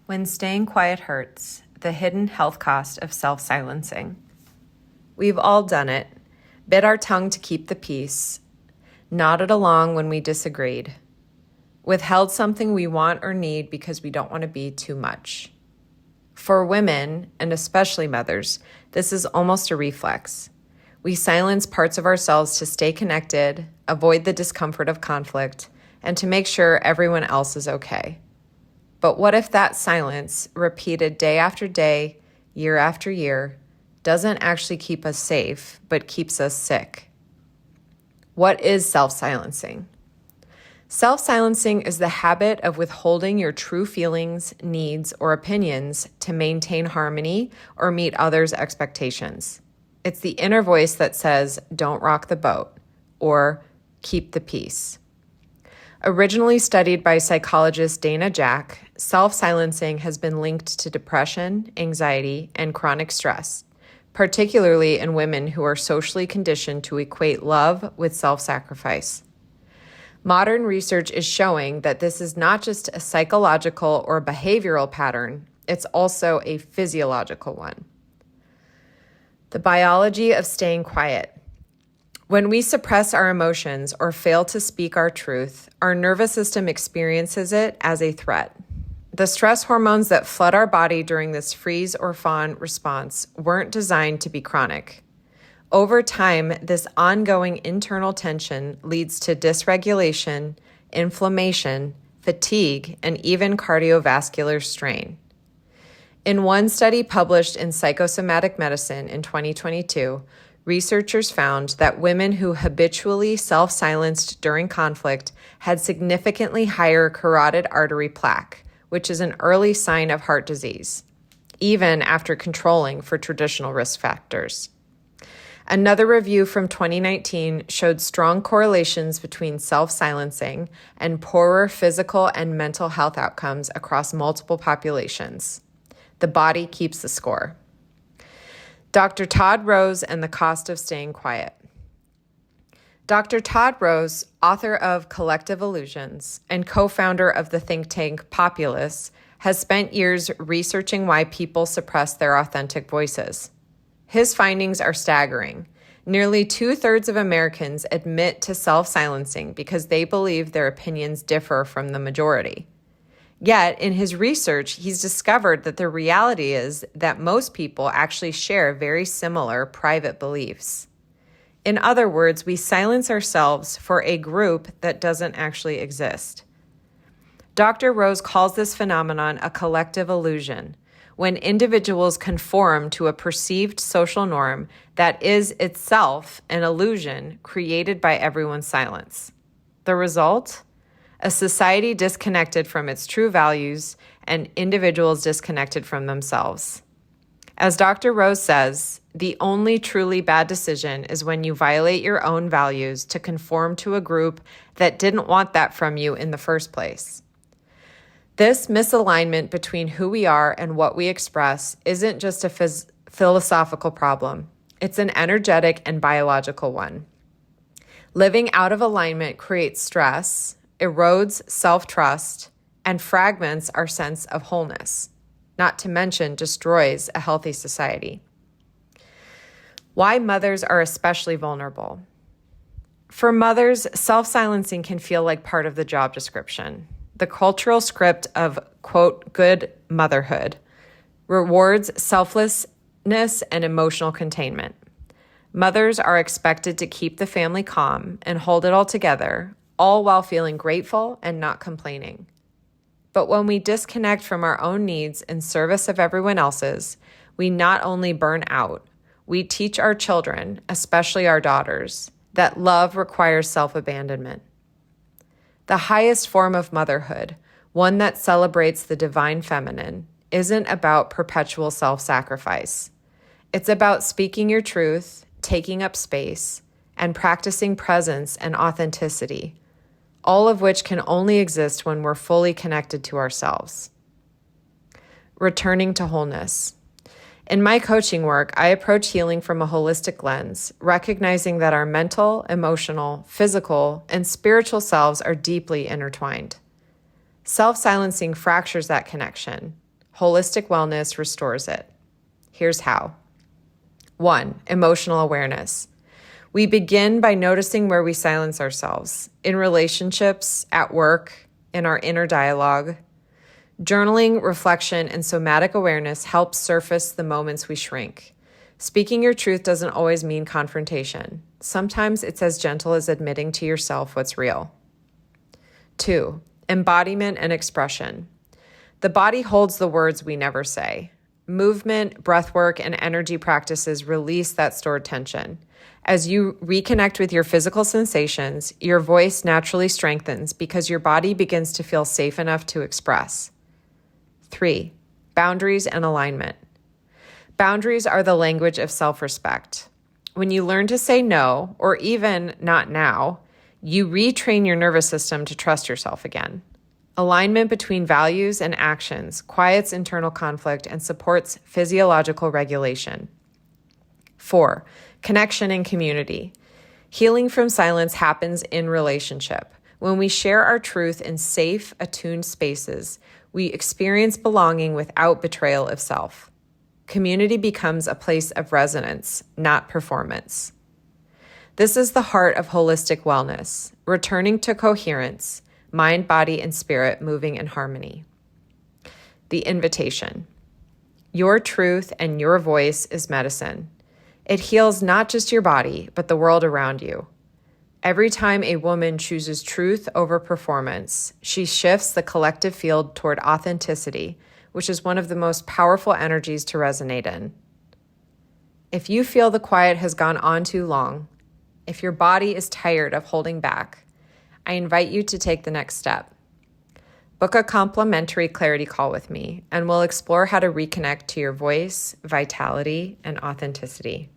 When staying quiet hurts, the hidden health cost of self-silencing. We've all done it, bit our tongue to keep the peace, nodded along when we disagreed, withheld something we want or need because we don't want to be too much. For women, and especially mothers, this is almost a reflex. We silence parts of ourselves to stay connected, avoid the discomfort of conflict, and to make sure everyone else is okay. But what if that silence, repeated day after day, year after year, doesn't actually keep us safe, but keeps us sick? What is self-silencing? Self-silencing is the habit of withholding your true feelings, needs, or opinions to maintain harmony or meet others' expectations. It's the inner voice that says, "Don't rock the boat," or "keep the peace." Originally studied by psychologist Dana Jack, self-silencing has been linked to depression, anxiety, and chronic stress, particularly in women who are socially conditioned to equate love with self-sacrifice. Modern research is showing that this is not just a psychological or behavioral pattern, it's also a physiological one. The biology of staying quiet. When we suppress our emotions or fail to speak our truth, our nervous system experiences it as a threat. The stress hormones that flood our body during this freeze or fawn response weren't designed to be chronic. Over time, this ongoing internal tension leads to dysregulation, inflammation, fatigue, and even cardiovascular strain. In one study published in Psychosomatic Medicine in 2022, researchers found that women who habitually self-silenced during conflict had significantly higher carotid artery plaque, which is an early sign of heart disease, even after controlling for traditional risk factors. Another review from 2019 showed strong correlations between self-silencing and poorer physical and mental health outcomes across multiple populations. The body keeps the score. Dr. Todd Rose and the Cost of Staying Quiet. Dr. Todd Rose, author of Collective Illusions and co-founder of the think tank Populace, has spent years researching why people suppress their authentic voices. His findings are staggering. Nearly 2/3 of Americans admit to self-silencing because they believe their opinions differ from the majority. Yet, in his research, he's discovered that the reality is that most people actually share very similar private beliefs. In other words, we silence ourselves for a group that doesn't actually exist. Dr. Rose calls this phenomenon a collective illusion, when individuals conform to a perceived social norm that is itself an illusion created by everyone's silence. The result? A society disconnected from its true values and individuals disconnected from themselves. As Dr. Rose says, the only truly bad decision is when you violate your own values to conform to a group that didn't want that from you in the first place. This misalignment between who we are and what we express isn't just a philosophical problem. It's an energetic and biological one. Living out of alignment creates stress, erodes self-trust, and fragments our sense of wholeness, not to mention destroys a healthy society. Why mothers are especially vulnerable. For mothers, self-silencing can feel like part of the job description. The cultural script of, quote, good motherhood rewards selflessness and emotional containment. Mothers are expected to keep the family calm and hold it all together, all while feeling grateful and not complaining. But when we disconnect from our own needs in service of everyone else's, we not only burn out, we teach our children, especially our daughters, that love requires self-abandonment. The highest form of motherhood, one that celebrates the divine feminine, isn't about perpetual self-sacrifice. It's about speaking your truth, taking up space, and practicing presence and authenticity, all of which can only exist when we're fully connected to ourselves. Returning to wholeness. In my coaching work, I approach healing from a holistic lens, recognizing that our mental, emotional, physical, and spiritual selves are deeply intertwined. Self-silencing fractures that connection. Holistic wellness restores it. Here's how. 1. Emotional awareness. We begin by noticing where we silence ourselves, in relationships, at work, in our inner dialogue. Journaling, reflection, and somatic awareness help surface the moments we shrink. Speaking your truth doesn't always mean confrontation. Sometimes it's as gentle as admitting to yourself what's real. 2. Embodiment and expression. The body holds the words we never say. Movement, breathwork, and energy practices release that stored tension. As you reconnect with your physical sensations, your voice naturally strengthens because your body begins to feel safe enough to express. 3. Boundaries and alignment. Boundaries are the language of self-respect. When you learn to say no, or even not now, you retrain your nervous system to trust yourself again. Alignment between values and actions quiets internal conflict and supports physiological regulation. 4. Connection and community. Healing from silence happens in relationship. When we share our truth in safe, attuned spaces, we experience belonging without betrayal of self. Community becomes a place of resonance, not performance. This is the heart of holistic wellness, returning to coherence, mind, body, and spirit moving in harmony. The invitation. Your truth and your voice is medicine. It heals not just your body, but the world around you. Every time a woman chooses truth over performance, she shifts the collective field toward authenticity, which is one of the most powerful energies to resonate in. If you feel the quiet has gone on too long, if your body is tired of holding back, I invite you to take the next step. Book a complimentary clarity call with me, and we'll explore how to reconnect to your voice, vitality, and authenticity.